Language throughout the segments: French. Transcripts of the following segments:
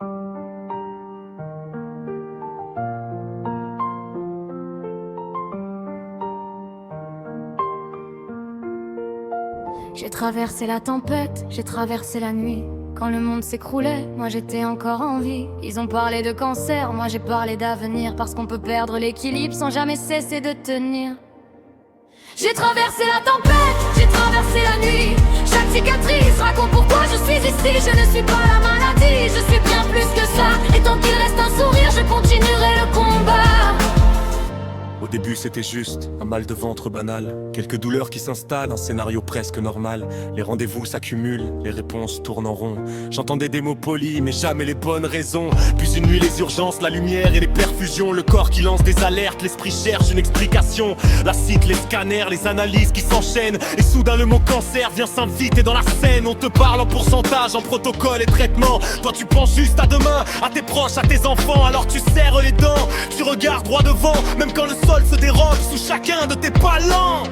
J'ai traversé la tempête, j'ai traversé la nuit. Quand le monde s'écroulait, moi j'étais encore en vie. Ils ont parlé de cancer, moi j'ai parlé d'avenir. Parce qu'on peut perdre l'équilibre sans jamais cesser de tenir. J'ai traversé la tempête, j'ai traversé la nuit. Chaque cicatrice raconte pourquoi je suis ici. Je ne suis pas la maladie, je suis bien plus que ça. Et tant qu'il reste un sourire, je continuerai le combat. Au début c'était juste un mal de ventre banal, quelques douleurs qui s'installent, un scénario presque normal. Les rendez-vous s'accumulent, les réponses tournent en rond. J'entendais des mots polis mais jamais les bonnes raisons. Puis une nuit les urgences, la lumière et les perfusions. Le corps qui lance des alertes, l'esprit cherche une explication. La cite, les scanners, les analyses qui s'enchaînent. Et soudain le mot cancer vient s'inviter dans la scène. On te parle en pourcentage, en protocole et traitement. Toi tu penses juste à demain, à tes proches, à tes enfants. Alors tu serres les dents, tu regardes droit devant. Même quand le sol se dérobe sous chacun de tes pas lents.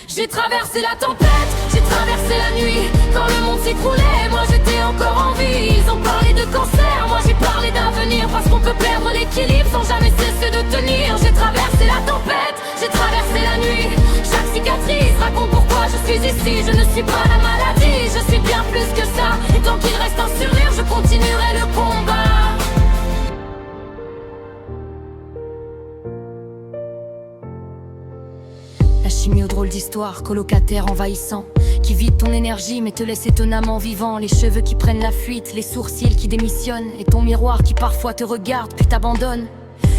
J'ai traversé la tempête, j'ai traversé la nuit. Quand le monde s'écroulait, moi j'étais encore en vie. Ils ont parlé de cancer, moi j'ai parlé d'avenir. Parce qu'on peut perdre l'équilibre sans jamais cesser de tenir. J'ai traversé la tempête, j'ai traversé la nuit. Chaque cicatrice raconte pourquoi je suis ici. Je ne suis pas la maladie, je suis bien plus que ça. Et tant qu'il reste un sourire, je continuerai le combat. La chimie aux drôles d'histoire, colocataire envahissant, qui vide ton énergie mais te laisse étonnamment vivant. Les cheveux qui prennent la fuite, les sourcils qui démissionnent. Et ton miroir qui parfois te regarde puis t'abandonne.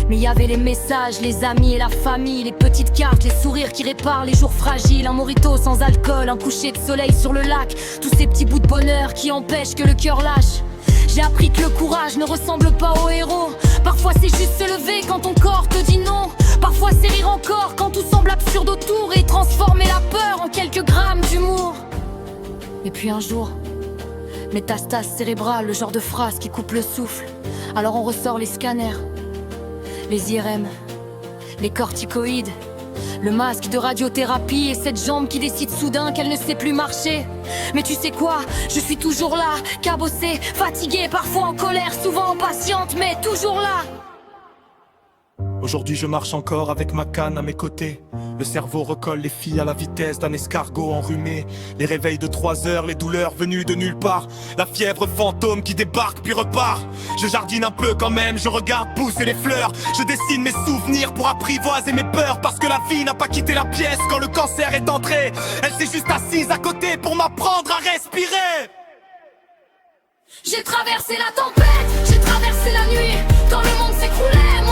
Mais y avait les messages, les amis et la famille. Les petites cartes, les sourires qui réparent les jours fragiles. Un mojito sans alcool, un coucher de soleil sur le lac. Tous ces petits bouts de bonheur qui empêchent que le cœur lâche. J'ai appris que le courage ne ressemble pas au héros. Parfois c'est juste se lever quand ton corps te dit non. Parfois c'est rire encore quand tout semble absurde autour. Et transformer la peur en quelques grammes d'humour. Et puis un jour, métastase cérébrale, le genre de phrase qui coupe le souffle. Alors on ressort les scanners, les IRM, les corticoïdes, le masque de radiothérapie et cette jambe qui décide soudain qu'elle ne sait plus marcher. Mais tu sais quoi, je suis toujours là, cabossée, fatiguée, parfois en colère, souvent impatiente, mais toujours là. Aujourd'hui je marche encore avec ma canne à mes côtés. Le cerveau recolle les filles à la vitesse d'un escargot enrhumé. Les réveils de 3 heures, les douleurs venues de nulle part. La fièvre fantôme qui débarque puis repart. Je jardine un peu quand même, je regarde pousser les fleurs. Je dessine mes souvenirs pour apprivoiser mes peurs. Parce que la vie n'a pas quitté la pièce quand le cancer est entré. Elle s'est juste assise à côté pour m'apprendre à respirer. J'ai traversé la tempête, j'ai traversé la nuit. Quand le monde s'écroulait,